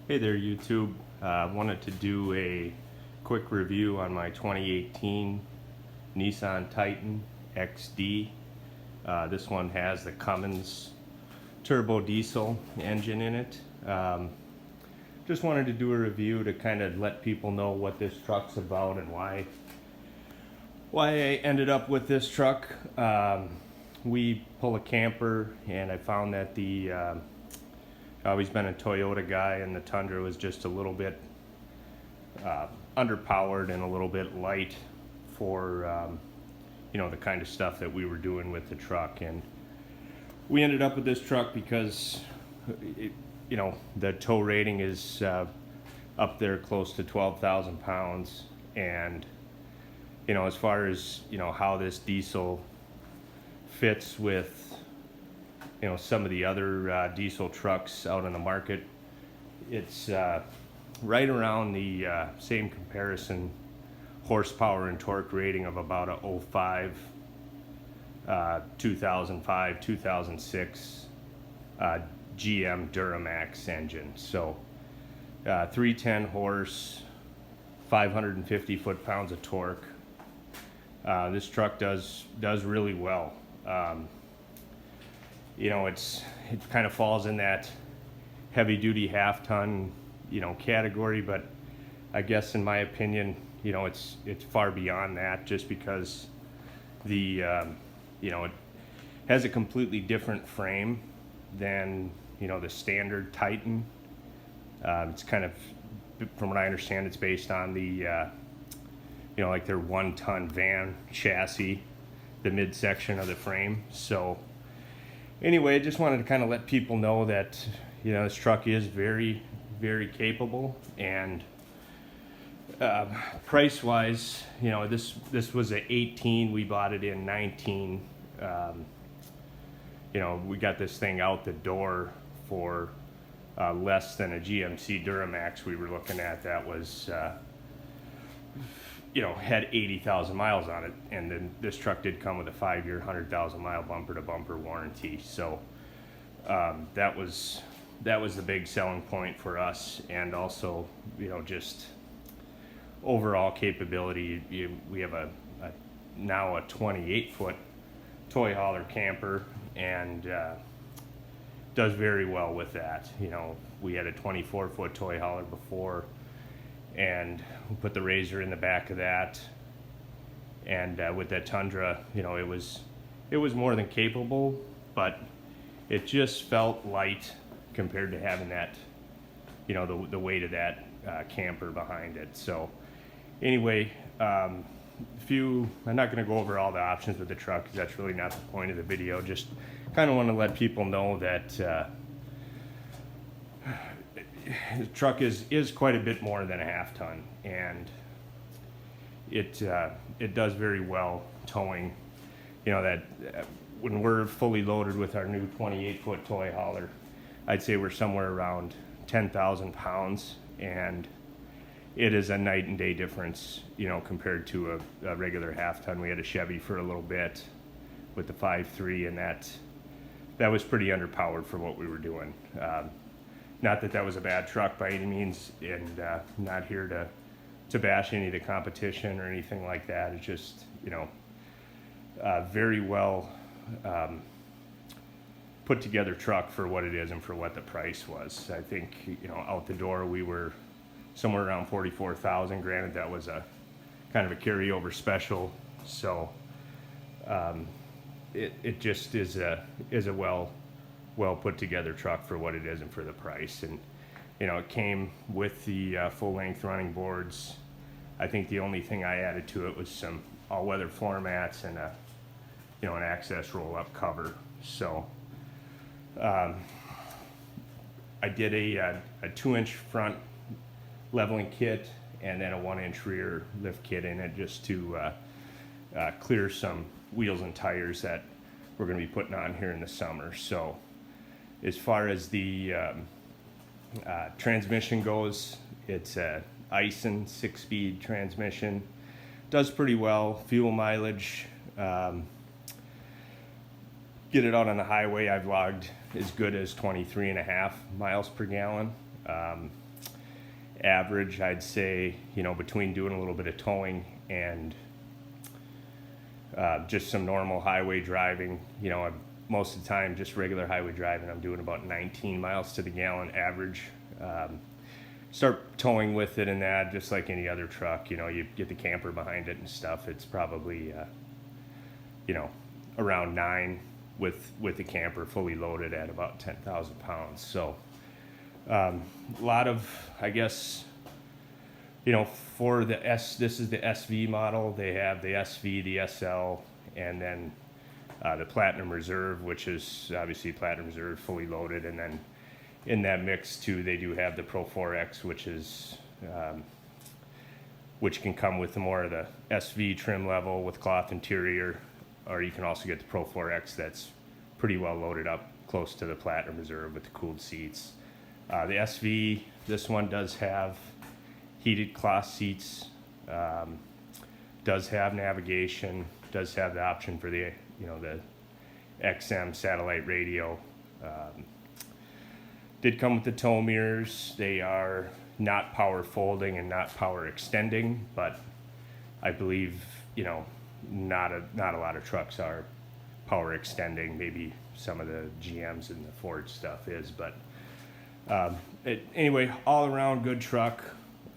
Hey there, YouTube. Wanted to do a quick review on my 2018 Nissan Titan XD. This one has the Cummins turbo diesel engine in it. Just wanted to do a review to kind of let people know what this truck's about and why I ended up with this truck. We pull a camper, and I found that I've always been a Toyota guy, and the Tundra was just a little bit underpowered and a little bit light for the kind of stuff that we were doing with the truck. And we ended up with this truck because the tow rating is up there close to 12,000 pounds, and as far as how this diesel fits with some of the other diesel trucks out in the market, it's right around the same comparison horsepower and torque rating of about a 05 2005 2006 GM Duramax engine. So 310 horse, 550 foot-pounds of torque. This truck does really well. It kind of falls in that heavy-duty half-ton category, but I guess in my opinion it's far beyond that, just because it has a completely different frame than the standard Titan. It's kind of, from what I understand, it's based on the like their 1-ton van chassis, the midsection of the frame. So anyway, I just wanted to kind of let people know that this truck is very, very capable. And price wise, this was a 18, we bought it in 19. We got this thing out the door for less than a GMC Duramax we were looking at that was had 80,000 miles on it, and then this truck did come with a 5-year 100,000 mile bumper to bumper warranty. So that was the big selling point for us, and also just overall capability. We have now a 28-foot toy hauler camper, and does very well with that. We had a 24-foot toy hauler before, and we put the Razor in the back of that, and with that Tundra, it was more than capable, but it just felt light compared to having that, the weight of that camper behind it. So anyway, I'm not going to go over all the options with the truck, because that's really not the point of the video. Just kind of want to let people know that the truck is quite a bit more than a half-ton, and it does very well towing. That when we're fully loaded with our new 28-foot toy hauler, I'd say we're somewhere around 10,000 pounds, and it is a night and day difference, compared to a regular half-ton. We had a Chevy for a little bit with the 5.3, and that was pretty underpowered for what we were doing. Not that was a bad truck by any means, and not here to bash any of the competition or anything like that. It's just, very well put together truck for what it is and for what the price was. I think, out the door we were somewhere around 44,000. Granted, that was a kind of a carryover special. So it just is a well put together truck for what it is and for the price. And it came with the full length running boards. I think the only thing I added to it was some all-weather floor mats and an access roll-up cover. So I did a 2-inch front leveling kit, and then a 1-inch rear lift kit in it, just to clear some wheels and tires that we're going to be putting on here in the summer. So as far as the transmission goes, it's a Ison 6-speed transmission. Does pretty well. Fuel mileage, get it out on the highway, I've logged as good as 23.5 miles per gallon. average, I'd say, between doing a little bit of towing and just some normal highway driving, most of the time, just regular highway driving, I'm doing about 19 miles to the gallon average. Start towing with it and that, just like any other truck, you get the camper behind it and stuff. It's probably, around 9 with the camper fully loaded at about 10,000 pounds. So a lot of, I guess, for this is the SV model. They have the SV, the SL, and then the Platinum Reserve, which is obviously Platinum Reserve fully loaded. And then in that mix too, they do have the Pro 4X, which is which can come with more of the SV trim level with cloth interior, or you can also get the Pro 4X that's pretty well loaded up close to the Platinum Reserve with the cooled seats. The SV, this one does have heated cloth seats, does have navigation, does have the option for the the XM satellite radio. Did come with the tow mirrors. They are not power folding and not power extending, but I believe not a lot of trucks are power extending. Maybe some of the GMs and the Ford stuff is, but anyway, all around good truck.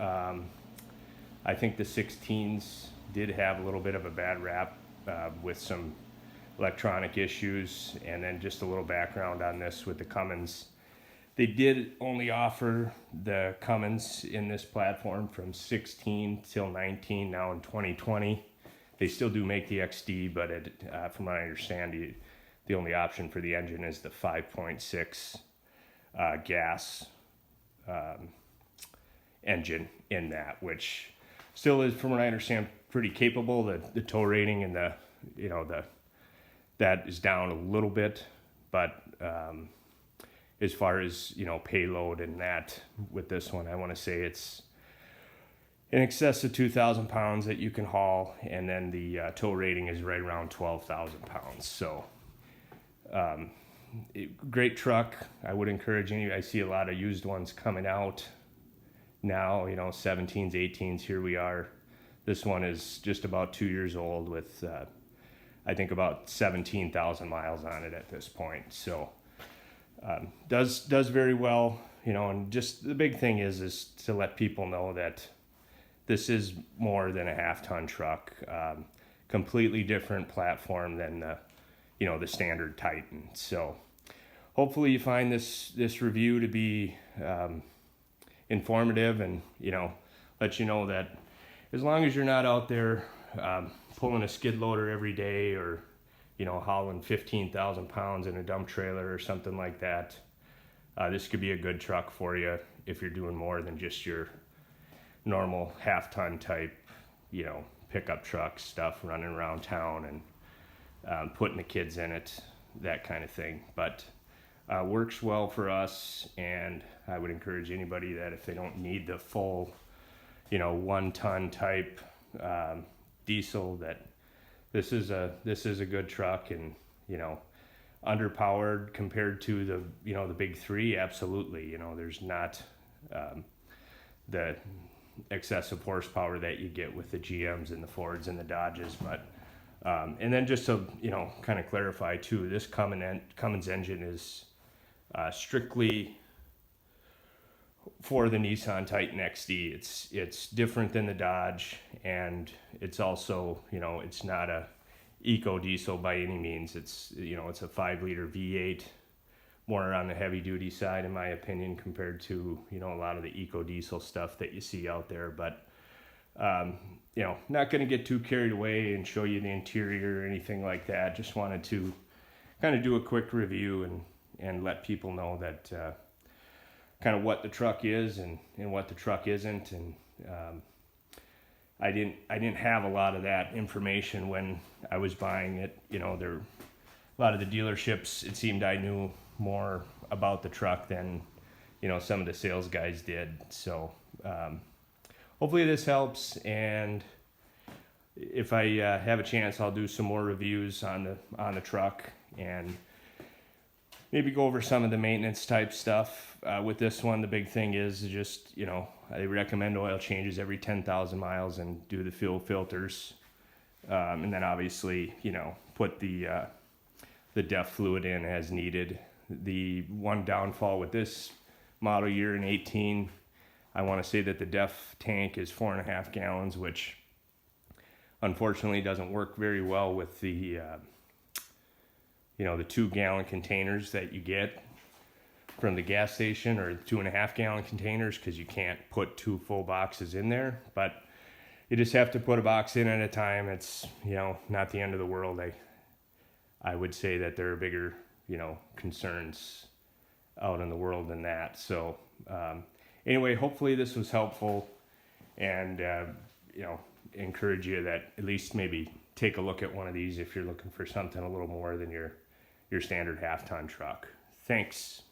I think the 16s did have a little bit of a bad rap with some electronic issues. And then just a little background on this with the Cummins. They did only offer the Cummins in this platform from 16 till 19. Now in 2020, they still do make the XD, but from what I understand, the only option for the engine is the 5.6 gas engine in that, which still is, from what I understand, pretty capable. The tow rating and that is down a little bit, but as far as payload and that with this one, I want to say it's in excess of 2,000 pounds that you can haul, and then the tow rating is right around 12,000 pounds. So great truck. I would encourage I see a lot of used ones coming out now, 17s, 18s. Here we are. This one is just about 2 years old with I think about 17,000 miles on it at this point. So does very well, and just the big thing is to let people know that this is more than a half-ton truck. Completely different platform than the standard Titan. So hopefully you find this review to be informative, and let you know that as long as you're not out there pulling a skid loader every day, or hauling 15,000 pounds in a dump trailer or something like that, this could be a good truck for you if you're doing more than just your normal half-ton type pickup truck stuff, running around town and putting the kids in it, that kind of thing. But works well for us, and I would encourage anybody that if they don't need the full 1-ton type diesel, that this is a good truck. And underpowered compared to the big three, absolutely. There's not the excessive horsepower that you get with the GMs and the Fords and the Dodges. But and then just to kind of clarify too, this Cummins engine is strictly for the Nissan Titan XD. It's different than the Dodge, and it's also it's not a eco diesel by any means. It's it's a 5-liter V8, more on the heavy duty side in my opinion, compared to a lot of the eco diesel stuff that you see out there. But not going to get too carried away and show you the interior or anything like that. Just wanted to kind of do a quick review and let people know that kind of what the truck is and what the truck isn't. And I didn't have a lot of that information when I was buying it. A lot of the dealerships, it seemed I knew more about the truck than some of the sales guys did. So hopefully this helps, and if I have a chance, I'll do some more reviews on the truck. And maybe go over some of the maintenance type stuff. With this one, the big thing is just, I recommend oil changes every 10,000 miles and do the fuel filters. And then obviously, put the DEF fluid in as needed. The one downfall with this model year in 18, I want to say that the DEF tank is 4.5 gallons, which unfortunately doesn't work very well with the the 2-gallon containers that you get from the gas station, or 2.5-gallon containers, because you can't put 2 full boxes in there. But you just have to put a box in at a time. It's not the end of the world. I would say that there are bigger concerns out in the world than that. So anyway, hopefully this was helpful, and encourage you that at least maybe take a look at one of these if you're looking for something a little more than your standard half-ton truck. Thanks.